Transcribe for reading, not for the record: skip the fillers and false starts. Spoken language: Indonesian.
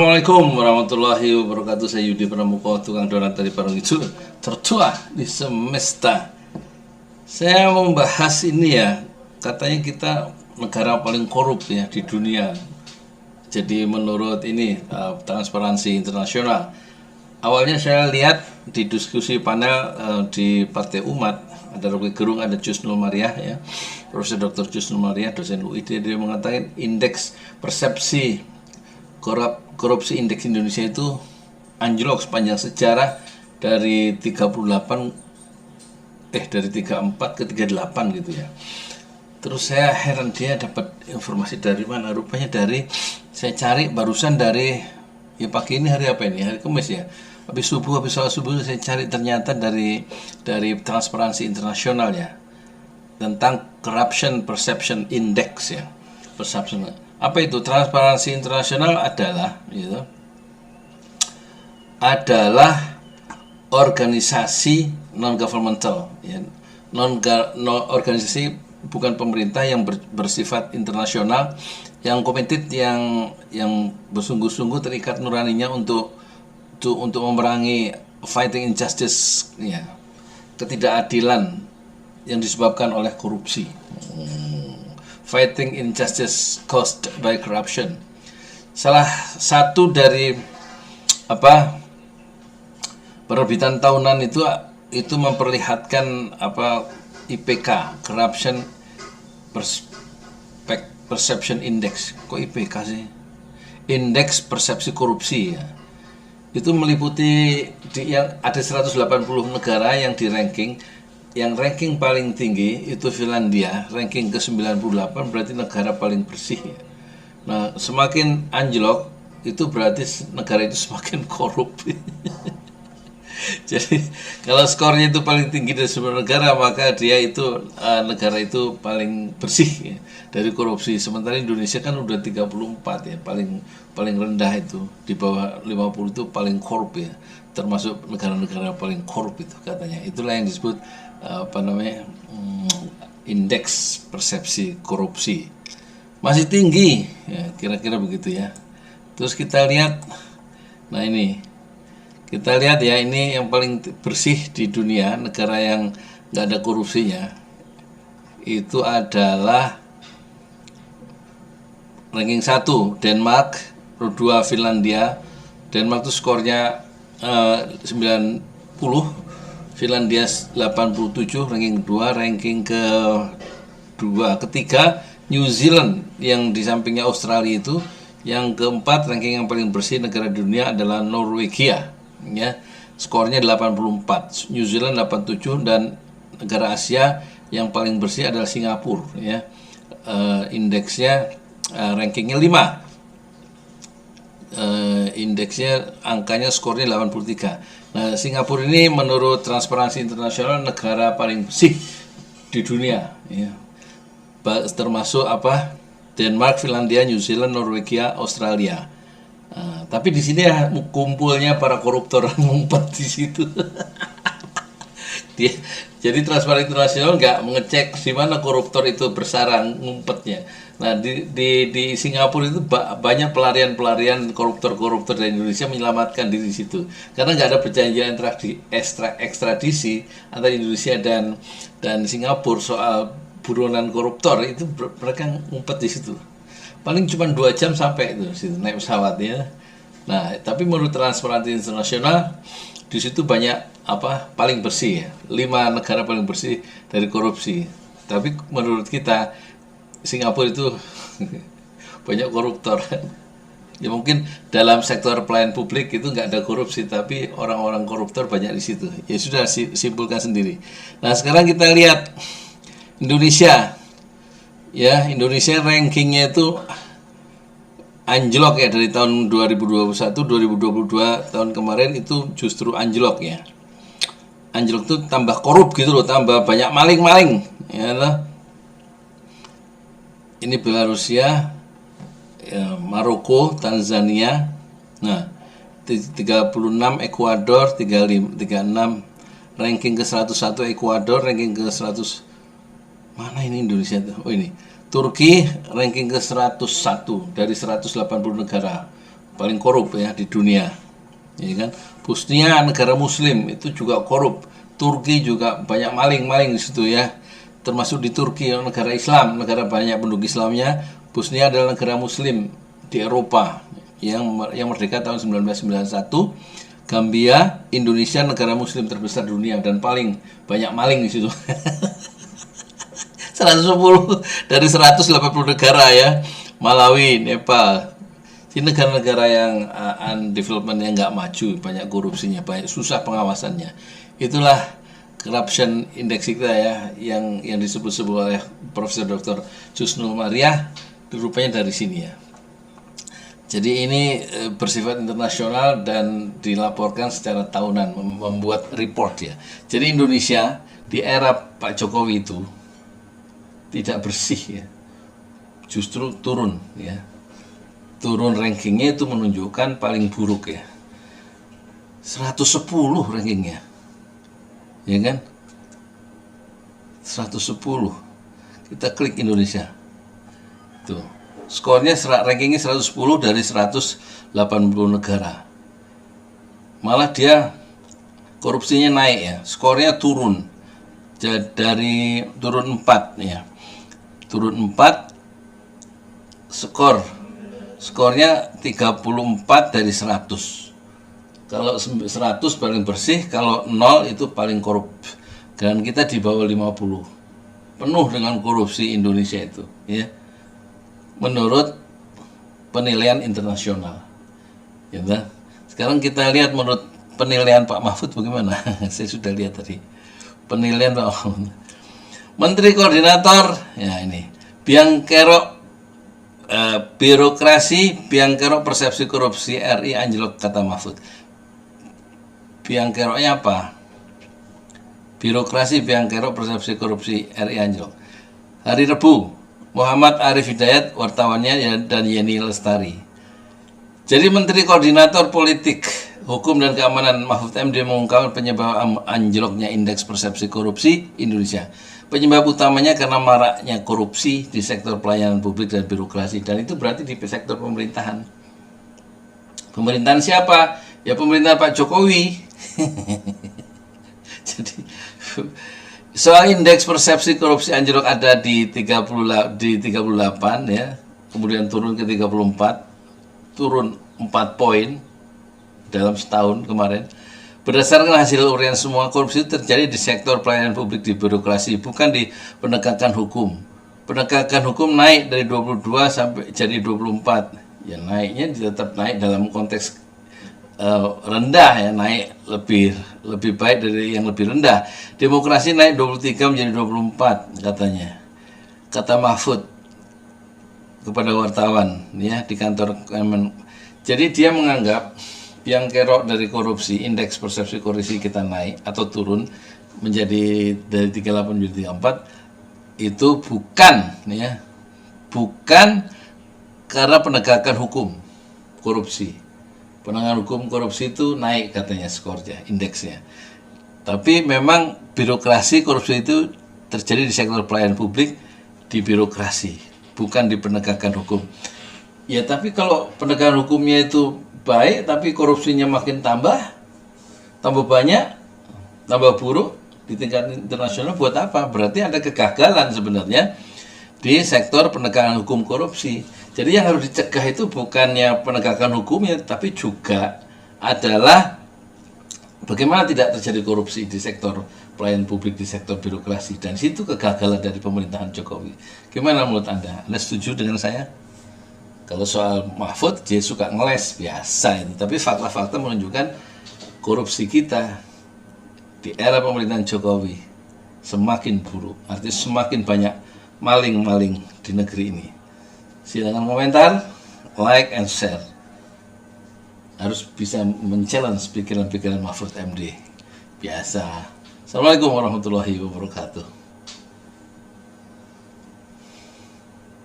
Assalamualaikum warahmatullahi wabarakatuh. Saya Yudi Pramuko, tukang donat dari Parung Hijau, tertua di semesta. Saya mau membahas ini ya, katanya kita negara paling korup ya di dunia. Jadi menurut ini Transparansi Internasional. Awalnya saya lihat di diskusi panel di Partai Umat, ada Rocky Gerung, ada Jusnul Maria ya, Profesor Dr. Jusnul Maria, dosen UID, dia mengatakan indeks persepsi korupsi indeks Indonesia itu anjlok sepanjang sejarah dari 34 ke 38 gitu ya. Terus saya heran, dia dapat informasi dari mana? Rupanya saya cari barusan dari pagi ini, hari apa ini? Hari Kamis ya. Habis sholat subuh saya cari, ternyata dari Transparansi Internasional ya, tentang Corruption Perception Index ya. Apa itu? Transparansi Internasional adalah organisasi non-governmental ya. Organisasi bukan pemerintah yang bersifat internasional, yang committed, yang bersungguh-sungguh terikat nuraninya untuk memerangi fighting injustice ya, ketidakadilan yang disebabkan oleh korupsi. Fighting injustice caused by corruption. Salah satu dari penerbitan tahunan itu memperlihatkan IPK, Corruption Perception Index. Kok IPK sih? Indeks persepsi korupsi ya. Itu meliputi yang ada 180 negara yang di ranking. Yang ranking paling tinggi itu Finlandia, ranking ke-98, berarti negara paling bersih ya. Nah, semakin anjlok itu berarti negara itu semakin korup. Jadi kalau skornya itu paling tinggi dari seluruh negara, maka negara itu paling bersih ya, dari korupsi. Sementara Indonesia kan udah 34 ya, paling rendah itu, di bawah 50 itu paling korup ya, termasuk negara-negara paling korup itu katanya. Itulah yang disebut indeks persepsi korupsi. Masih tinggi ya, kira-kira begitu ya. Terus kita lihat, kita lihat ya, ini yang paling bersih di dunia, negara yang nggak ada korupsinya, itu adalah ranking 1 Denmark, 2 Finlandia. Denmark itu skornya 90, Finlandia 87, ranking 2, ranking ketiga New Zealand yang di sampingnya Australia itu. Yang keempat, ranking yang paling bersih negara dunia adalah Norwegia ya, skornya 84, New Zealand 87, dan negara Asia yang paling bersih adalah Singapura ya. Indeksnya rankingnya 5. Indeksnya angkanya skornya 83. Nah, Singapura ini menurut Transparansi Internasional negara paling bersih di dunia ya. Termasuk Denmark, Finlandia, New Zealand, Norwegia, Australia. Tapi di sini ya kumpulnya para koruptor ngumpet di situ. Jadi Transparansi Internasional nggak mengecek di mana koruptor itu bersarang ngumpetnya. Nah, di Singapura itu banyak pelarian koruptor dari Indonesia menyelamatkan diri di situ, karena nggak ada perjanjian ekstradisi antara Indonesia dan Singapura soal buronan koruptor. Itu mereka ngumpet di situ. Paling cuma 2 jam sampai itu situ, naik pesawat ya. Nah, tapi menurut Transparansi Internasional di situ banyak paling bersih ya, 5 negara paling bersih dari korupsi. Tapi menurut kita Singapura itu banyak koruptor. Ya mungkin dalam sektor pelayanan publik itu nggak ada korupsi, tapi orang-orang koruptor banyak di situ. Ya sudah, simpulkan sendiri. Nah, sekarang kita lihat Indonesia. Ya, Indonesia rankingnya itu anjlok ya, dari tahun 2021, 2022 tahun kemarin itu justru anjlok ya. Anjlok itu tambah korup gitu loh, tambah banyak maling-maling ya loh. Ini Belarusia ya, Maroko, Tanzania. Nah, 36 Ekuador, 36 ranking ke 101 Ekuador, ranking ke 100. Mana ini Indonesia tuh? Oh ini. Turki ranking ke 101 dari 180 negara. paling korup ya di dunia, ya kan. Bosnia negara Muslim itu juga korup. Turki juga banyak maling-maling di situ ya, termasuk di Turki negara Islam, negara banyak penduduk Islamnya. Bosnia adalah negara Muslim di Eropa yang merdeka tahun 1991. Gambia, Indonesia negara Muslim terbesar di dunia dan paling banyak maling di situ. 110 dari 180 negara ya. Malawi, Nepal, di negara-negara yang development yang nggak maju, banyak korupsinya, banyak susah pengawasannya. Itulah corruption index kita ya, yang disebut-sebut oleh Profesor Dr. Jusnul Maria, rupanya dari sini ya. Jadi ini bersifat internasional dan dilaporkan secara tahunan, membuat report ya. Jadi Indonesia di era Pak Jokowi itu tidak bersih ya, justru turun ya. Turun rankingnya itu menunjukkan paling buruk ya, 110 rankingnya, ya kan, 110. Kita klik Indonesia tuh, skornya rankingnya 110 dari 180 negara. Malah dia korupsinya naik ya, skornya turun dari turun 4 ya, turun 4, skornya 34 dari 100. Kalau 100 paling bersih, kalau 0 itu paling korup. Dan kita di bawah 50. Penuh dengan korupsi Indonesia itu, ya. Menurut penilaian internasional. Ya, nah. Sekarang kita lihat menurut penilaian Pak Mahfud bagaimana? Saya sudah lihat tadi. Penilaian Pak Mahfud. Menteri Koordinator, ya ini, biang kerok birokrasi, biang kerok persepsi korupsi RI anjlok, kata Mahfud. Biang keroknya apa? Birokrasi, biang kerok persepsi korupsi RI anjlok. Hari Rabu, Muhammad Arif Hidayat wartawannya dan Yeni Lestari. Jadi Menteri Koordinator Politik, Hukum dan Keamanan Mahfud MD mengungkapkan penyebab anjloknya indeks persepsi korupsi Indonesia. Penyebab utamanya karena maraknya korupsi di sektor pelayanan publik dan birokrasi, dan itu berarti di sektor pemerintahan. Pemerintahan siapa? Ya pemerintahan Pak Jokowi. Jadi soal indeks persepsi korupsi anjlok ada di 38 ya, kemudian turun ke 34, turun 4 poin dalam setahun kemarin. Berdasarkan hasil urian semua, korupsi terjadi di sektor pelayanan publik, di birokrasi, bukan di penegakan hukum. Penegakan hukum naik dari 22 sampai jadi 24. Ya naiknya tetap naik dalam konteks rendah ya, naik lebih baik dari yang lebih rendah. Demokrasi naik 23 menjadi 24 katanya. Kata Mahfud kepada wartawan ya di kantor Kemen. Jadi dia menganggap yang kerok dari korupsi, indeks persepsi korupsi kita naik atau turun menjadi dari 38 menjadi 34 itu bukan karena penegakan hukum korupsi. Penegakan hukum korupsi itu naik katanya skornya, indeksnya. Tapi memang birokrasi korupsi itu terjadi di sektor pelayanan publik, di birokrasi, bukan di penegakan hukum. Ya tapi kalau penegakan hukumnya itu baik, tapi korupsinya makin tambah banyak, tambah buruk di tingkat internasional, buat apa? Berarti ada kegagalan sebenarnya di sektor penegakan hukum korupsi. Jadi yang harus dicegah itu bukannya penegakan hukumnya, tapi juga adalah bagaimana tidak terjadi korupsi di sektor pelayanan publik, di sektor birokrasi. Dan situ kegagalan dari pemerintahan Jokowi. Gimana menurut Anda? Anda setuju dengan saya? Kalau soal Mahfud, dia suka ngeles, biasa itu. Tapi fakta-fakta menunjukkan korupsi kita di era pemerintahan Jokowi semakin buruk. Artinya semakin banyak maling-maling di negeri ini. Silakan komentar, like, and share. Harus bisa men-challenge pikiran-pikiran Mahfud MD. Biasa. Assalamualaikum warahmatullahi wabarakatuh.